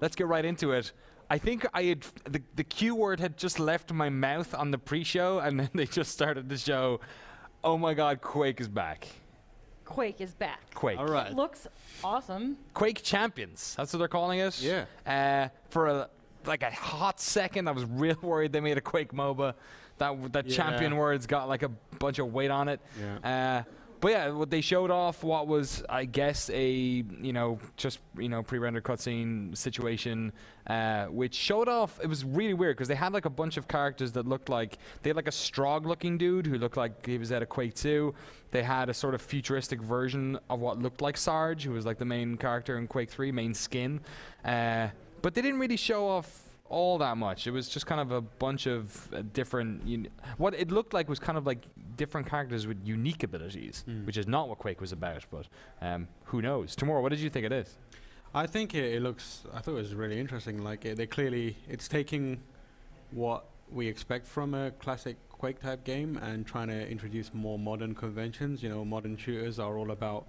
Let's get right into it. I think I had the Q word had just left my mouth on the pre-show, and then they just started the show. Oh my God, Quake is back. Quake is back. Quake. All right. It looks awesome. Quake Champions. That's what they're calling it. Yeah. For like a hot second, I was real worried they made a Quake MOBA. That champion word's got like a bunch of weight on it. Yeah. But yeah, what they showed off what was, I guess, a pre-rendered cutscene situation, which showed off. It was really weird because they had like a bunch of characters that looked like they had like a Strogg-looking dude who looked like he was out of Quake 2. They had a sort of futuristic version of what looked like Sarge, who was like the main character in Quake 3, main skin. But they didn't really show off all that much. It was just kind of a bunch of different what it looked like was kind of like different characters with unique abilities, which is not what Quake was about, but who knows. Tomorrow, what did you think it is? I think it looks, I thought it was really interesting. Like it's taking what we expect from a classic Quake type game and trying to introduce more modern conventions. Modern shooters are all about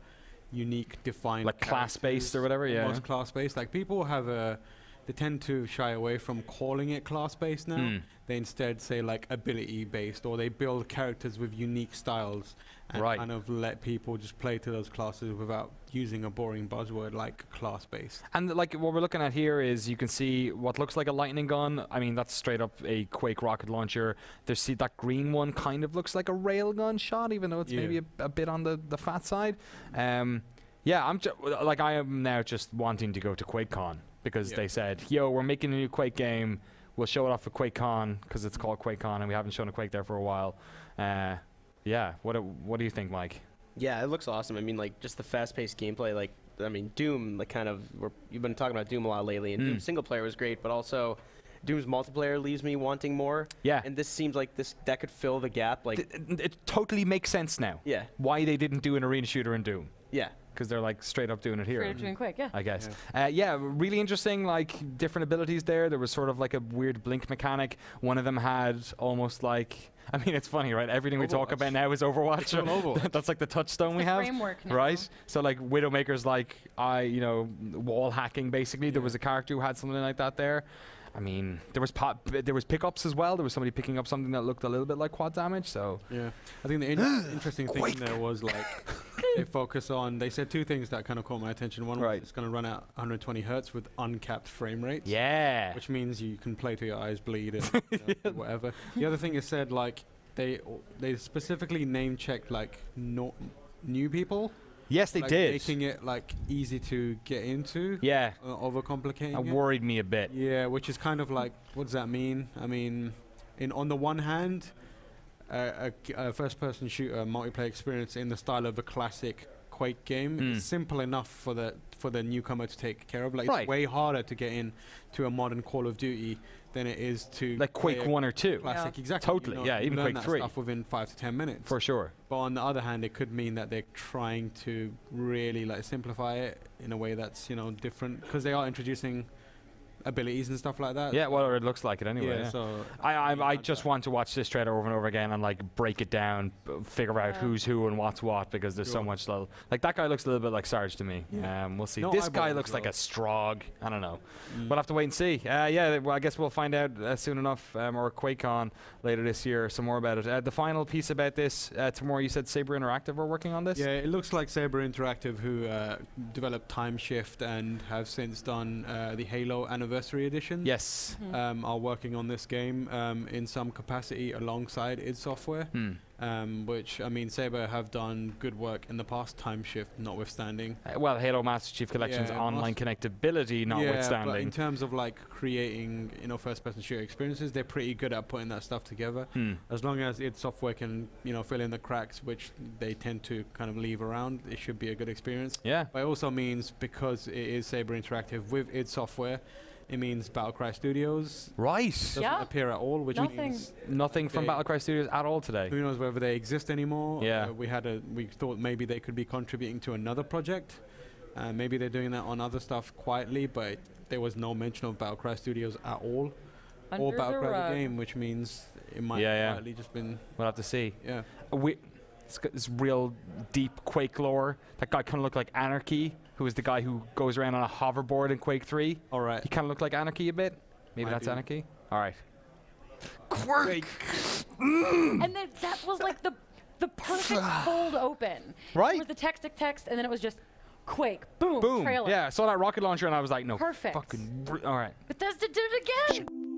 unique, defined, like class-based or whatever. Yeah, almost class-based. Like people have they tend to shy away from calling it class-based now. They instead say like ability-based, or they build characters with unique styles and kind of let people just play to those classes without using a boring buzzword like class-based. And like what we're looking at here is you can see what looks like a lightning gun. I mean, that's straight up a Quake rocket launcher. There's that green one kind of looks like a railgun shot, even though it's maybe a bit on the fat side. Yeah, I am now just wanting to go to QuakeCon. Because they said, yo, we're making a new Quake game. We'll show it off at QuakeCon because it's called QuakeCon and we haven't shown a Quake there for a while. Yeah, what do you think, Mike? Yeah, it looks awesome. I mean, like, just the fast-paced gameplay. Like, I mean, Doom, like, you've been talking about Doom a lot lately, and Doom's single player was great, but also Doom's multiplayer leaves me wanting more. Yeah. And this seems like that could fill the gap. Like, it totally makes sense now. Yeah. Why they didn't do an arena shooter in Doom. Yeah. Because they're like straight up doing it here. Straight up doing Quake, yeah. I guess. Yeah, really interesting, like different abilities there. There was sort of like a weird blink mechanic. One of them had almost like, I mean, it's funny, right? Everything we talk about now is Overwatch. Overwatch. That's like the touchstone we have. Framework now. Right? So like Widowmaker's like, wall hacking basically. There was a character who had something like that there. I mean, there was pickups as well. There was somebody picking up something that looked a little bit like quad damage. So yeah, I think the interesting thing there was like they said two things that kind of caught my attention. One was it's going to run at 120 hertz with uncapped frame rates. Yeah, which means you can play till your eyes bleed and whatever. The other thing is said like they specifically name checked like new people. Yes, they did. Making it like easy to get into. Yeah. Overcomplicating it. It worried me a bit. Yeah, which is kind of like, what does that mean? I mean, on the one hand, a first-person shooter multiplayer experience in the style of a classic Quake game is simple enough for the newcomer to take care of. Like it's way harder to get in to a modern Call of Duty than it is to like Quake 1 or 2. Classic, exactly. Totally, even Quake 3. Stuff within 5 to 10 minutes. For sure. But on the other hand, it could mean that they're trying to really like simplify it in a way that's different because they are introducing abilities and stuff like that. Yeah, well, it looks like it anyway. Yeah. So I just want to watch this trailer over and over again and like break it down, figure out who's who and what's what because there's so much. Like that guy looks a little bit like Sarge to me. We'll see. This guy looks like a Strogg. I don't know. We'll have to wait and see. Yeah, well, I guess we'll find out soon enough, or QuakeCon later this year, some more about it. The final piece about this, tomorrow you said Saber Interactive are working on this? Yeah, it looks like Saber Interactive, who developed Time Shift and have since done the Halo Anniversary Edition. Yes. Are working on this game in some capacity alongside id Software. Which, I mean, Saber have done good work in the past, Time Shift notwithstanding. Well, Halo Master Chief Collection's online connectability notwithstanding. But in terms of like creating, first-person shooter experiences, they're pretty good at putting that stuff together. As long as id Software can, fill in the cracks, which they tend to kind of leave around, it should be a good experience. Yeah. But it also means, because it is Saber Interactive with id Software, it means Battlecry Studios doesn't appear at all, which means nothing from Battlecry Studios at all today. Who knows whether they exist anymore? Yeah, we thought maybe they could be contributing to another project. Maybe they're doing that on other stuff quietly, but there was no mention of Battlecry Studios at all, or Battlecry the game, which means it might have quietly just been. We'll have to see. Yeah, it's got this real deep Quake lore. That guy kind of looked like Anarchy who is the guy who goes around on a hoverboard in Quake 3. All right. He kind of looked like Anarchy a bit. Maybe Might that's be. Anarchy. All right. Quake. And then that was like the perfect cold open. Right? It was the text, and then it was just Quake. Boom. Boom. Trailer. Yeah, I saw that rocket launcher and I was like, no. Perfect. Fucking. All right. Bethesda did it again.